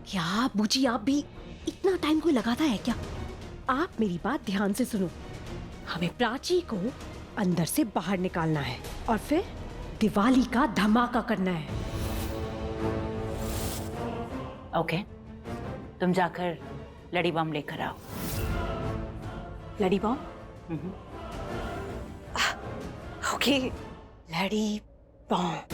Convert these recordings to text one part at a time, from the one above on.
क्या बूजी, आप भी इतना टाइम कोई लगाता है क्या? आप मेरी बात ध्यान से सुनो। हमें प्राची को अंदर से बाहर निकालना है और फिर दिवाली का धमाका करना है। ओके, तुम जाकर लड़ी बम लेकर आओ। लड़ी बॉम्ब? ओके, लड़ी बॉम्ब।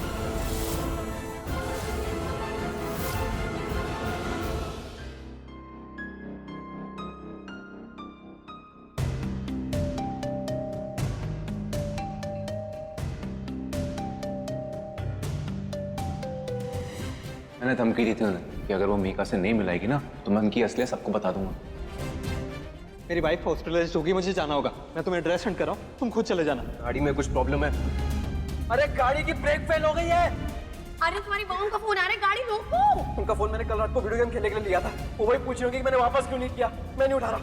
मैंने धमकी दी थी उन्हें कि अगर वो मीका से नहीं मिलाएगी ना तो मैं उनकी असलियत सबको बता दूंगा। मेरी वाइफ हॉस्पिटलाइज्ड होगी, मुझे जाना होगा। मैं तुम्हें एड्रेस सेंड कर रहा हूँ, तुम खुद चले जाना। गाड़ी में कुछ प्रॉब्लम है। अरे गाड़ी की ब्रेक फेल हो गई है। अरे तुम्हारी बहन का फोन आ रहा है, गाड़ी रोको। उनका फोन मैंने कल रात को वीडियो गेम खेलने के लिए लिया था। वो वही पूछ रही होगी कि मैंने वापस क्यों नहीं किया। मैं नहीं उठा रहा।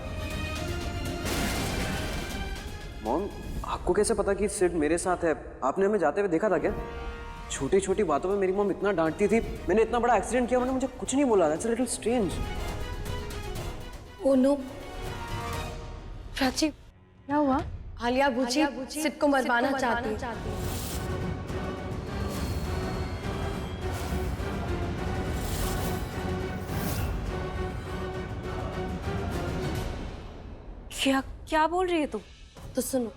मॉम, आपको कैसे पता कि सिड मेरे साथ है? आपने हमें जाते हुए देखा था क्या? छोटी छोटी बातों में मेरी मॉम इतना डांटती थी। मैंने इतना बड़ा एक्सीडेंट किया, उन्होंने मुझे कुछ नहीं बोला। That's a little strange. Oh no. Prachi, क्या हुआ? आलिया बूची सिड को मरवाना चाहती है। क्या बोल रही है तू? तो सुनो,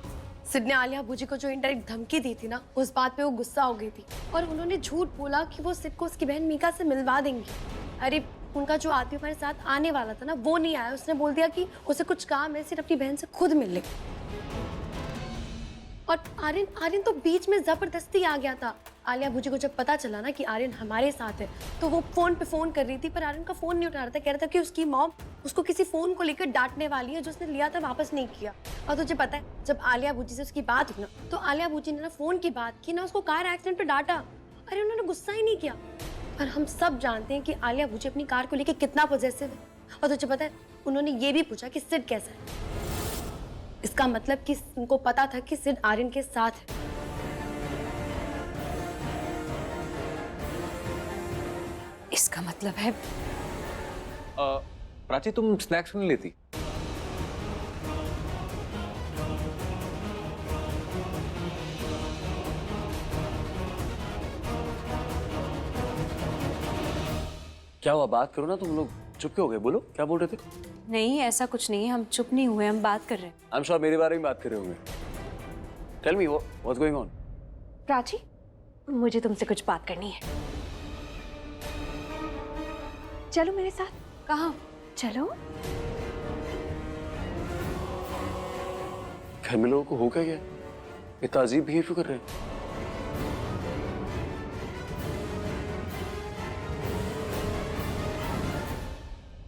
सिड ने आलिया बूजी को जो इनडायरेक्ट धमकी दी थी ना, उस बात पे वो गुस्सा हो गई थी और उन्होंने झूठ बोला कि वो सिड को उसकी बहन मीका से मिलवा देंगी। अरे उनका जो आदमी हमारे साथ आने वाला था ना, वो नहीं आया। उसने बोल दिया कि उसे कुछ काम है, सिड अपनी बहन से खुद मिल ले। और आर्यन तो बीच में जबरदस्ती आ गया था। आलिया बूजी को जब पता चला ना कि आर्यन हमारे साथ है तो वो फोन पे फोन कर रही थी, पर आर्यन का फोन नहीं उठा रहा था। कह रहा था कि उसकी मॉम उसको किसी फोन को लेकर डांटने वाली है जो उसने लिया था वापस नहीं किया। और तुझे पता है, जब आलिया बूजी से उसकी बात हुई ना, तो आलिया बूजी ने ना फोन की बात की ना, उसको कार एक्सीडेंट पे डांटा। अरे उन्होंने गुस्सा ही नहीं किया। पर हम सब जानते हैं कि आलिया बूजी अपनी कार को लेकर कितना पॉजेसिव है। और तुझे पता है, उन्होंने ये भी पूछा कि सिड कैसा है। इसका मतलब कि उनको पता था कि सिड आर्यन के साथ है। इसका मतलब है प्राची, तुम स्नैक्स क्यों नहीं लेती? क्या हुआ? बात करो ना। तुम लोग चुप क्यों हो गए? बोलो, क्या बोल रहे थे? नहीं, ऐसा कुछ नहीं है। हम चुप नहीं हुए, हम बात कर रहे हैं। आई एम श्योर मेरे बारे में बात कर रहे होंगे। Tell me what's going on. Prachi, मुझे तुमसे कुछ बात करनी है। चलो मेरे साथ। कहाँ? चलो। घर में लोगों को हो क्या गया? इतना अजीब बिहेव क्यों कर रहे हैं?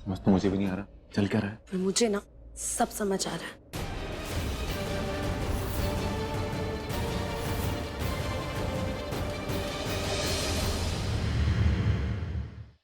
समझ तो मुझे भी नहीं आ रहा चल क्या रहा है। पर मुझे ना सब समझ आ रहा है।